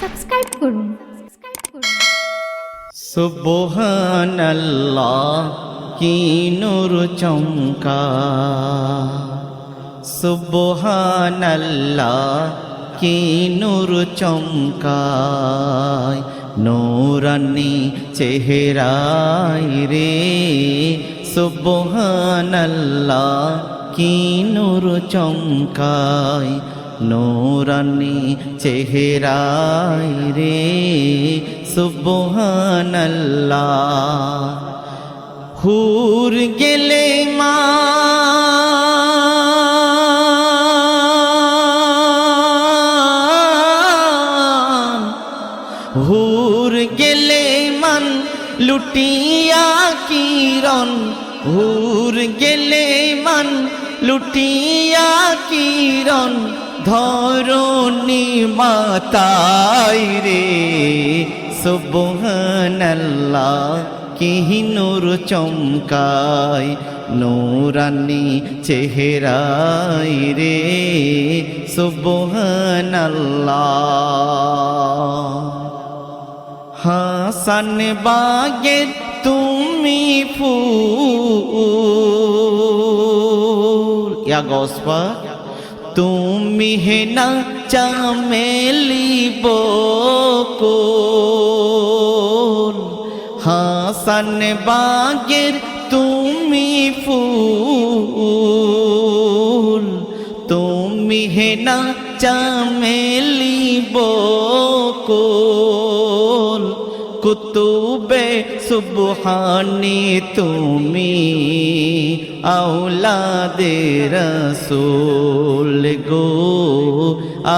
Subscribe করুন। সুবহানাল্লাহ কি নূর চমকা, সুবহানাল্লাহ কি নূর চমকায়, নূরানি চেহারায় রে। সুবহানাল্লাহ কি নূর চমকায়, নূরানি চেহারায় রে। সুবহানাল্লাহ হুর গেলে মা হুর গেলে মান লুটিয়া কিরণ, হুর গেলে মান লুটিয়া কিরণ, ধরণী মাতাই রে। সুবহানাল্লাহ কি নূর চমকায়, নূরানি চেহারায় রে। সুবহানাল্লাহ হাসান বাগের তুমি ফুল, ইয়া গসপা তুমি হে না চামেলি বকুল। হাসান বাগের তুমি ফুল, তুমি হে না চামেলি বকুল। কুতুবে সুবহানি তুমি আওলাদে রসুল গো,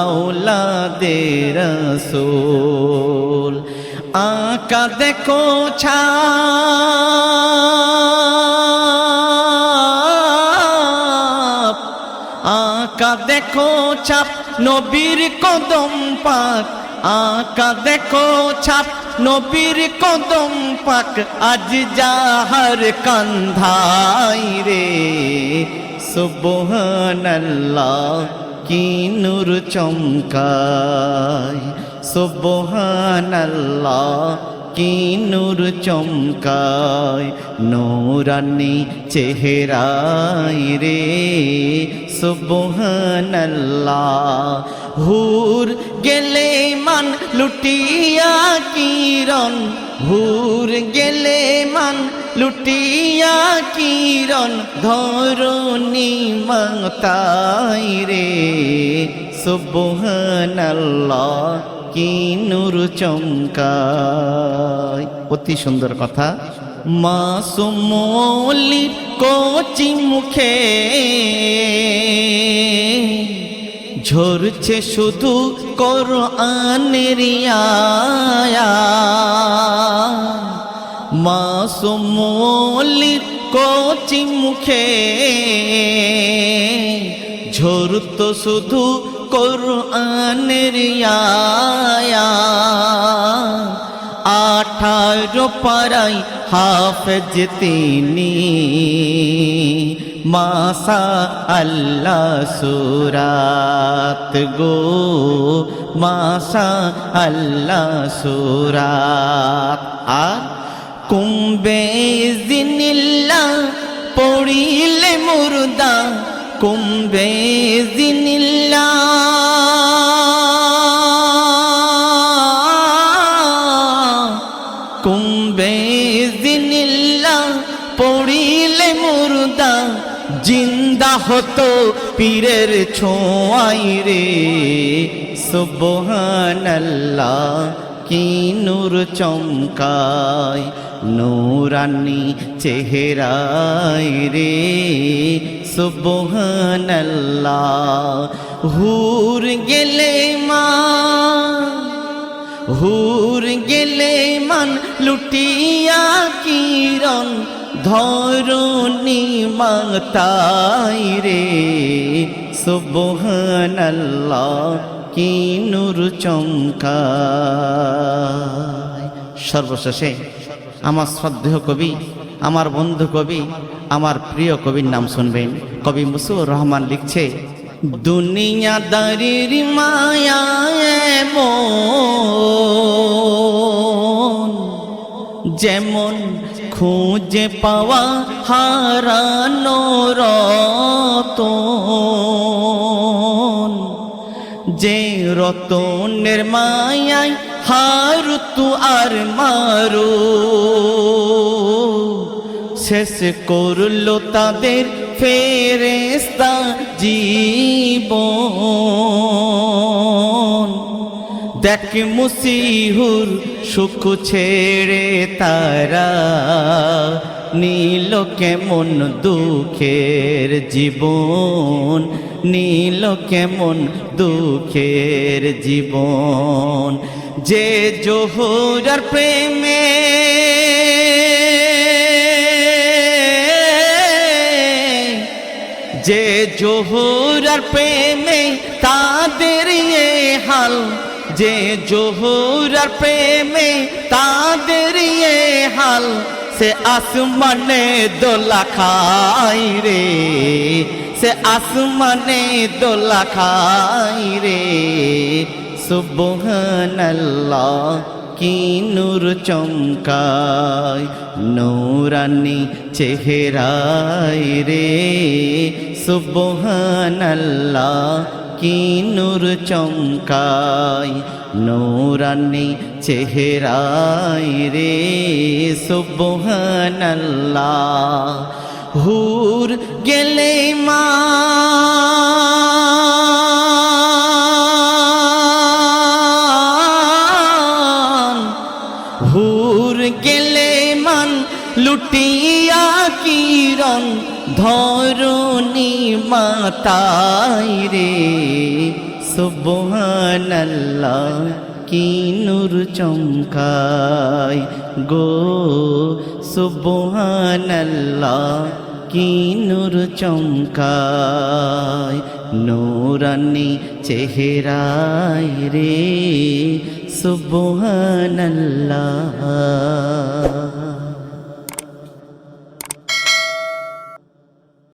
আওলাদে রসুল। আকা দেখো ছাপ, আকা দেখো ছাপ নবীর কদম পাক, আকা দেখো ছাপ নবীর কদম পাক, আজ যাহার কান্ধাই রে। সুবহানাল্লাহ কি নূর চমকায়, সুবহানাল্লাহ কি নূর চমকায়, নূরানি চেহারায় রে। সুবহানাল্লাহ হুর গেলে মান লুটিয়া কিরণ, হুর গেলে মান লুটিয়া কিরণ, ধরণী মাতাই রে। সুবহানাল্লাহ কি নূর চমকায়। অতি সুন্দর কথা। মাসুম মৌলির কচি মুখে ঝরছে শুধু কোরআনের আয়াত। মাসুম মৌলির কচি মুখে ঝরতো শুধু কোরআনের আয়াত। 18 পারাই হাফেজ তিনি, মাশা আল্লাহ সূরাত গো, মাশা আল্লাহ সূরাত। আর কুম্বে জিনিল্লাহ পড়িলে মুর্দা, কুম্বে জিনিল্লাহ কুম্বে জিনিল্লাহ পড়িলে মুর্দা, জিন্দা হতো পীরের ছোঁয়াই রে। সুবহানাল্লাহ কি নূর চমকায়, নূরানি চেহারায় রে। সুবহানাল্লাহ হুর গেলে মান, হুর গেলে মান লুটিয়া কিরণ, ধরণী মাতাই রে। সুবহানাল্লাহ কি নূর চমকায়। সর্বশেষে আমার শ্রদ্ধেয় কবি, আমার বন্ধু কবি, আমার প্রিয় কবির নাম শুনবেন। কবি মুসিউর রহমান লিখছে, দুনিয়াদারির মায়ায় মন যেমন খুঁজে পাওয়া হারানো রতন, যে রতনের মায়ায় হারুতু আর মারু, শেষ করলো তাদের ফেরেশতা জীবন। দেখ মুসিহুর সুখ ছেড়ে তারা নীল কেমন দুঃখের জীবন, নীল কেমন দুঃখের জীবন। যে জোহরার প্রেমে যে জোহরার প্রেমে তাদের এ হাল, যে জোহরার প্রেমে তাদের এ হাল, সে আসমানে দোলা খাই রে, সে আসমানে দোলা খাই রে। সুবহানাল্লাহ কি নূর চমকায় নূরানি চেহারায় রে, সুবহানাল্লাহ কি নূর চমকায় নূরানি চেহারায় রে, সুবহানাল্লাহ। হুর গেলে মা হুর গেলে মান লুটিয়া কিরণ ধরণী মাতাই রে, সুবহানাল্লাহ কি নূর চমকায় গো, সুবহানাল্লাহ কি নূর চমকায় নূরানি চেহারায় রে, সুবহানাল্লাহ।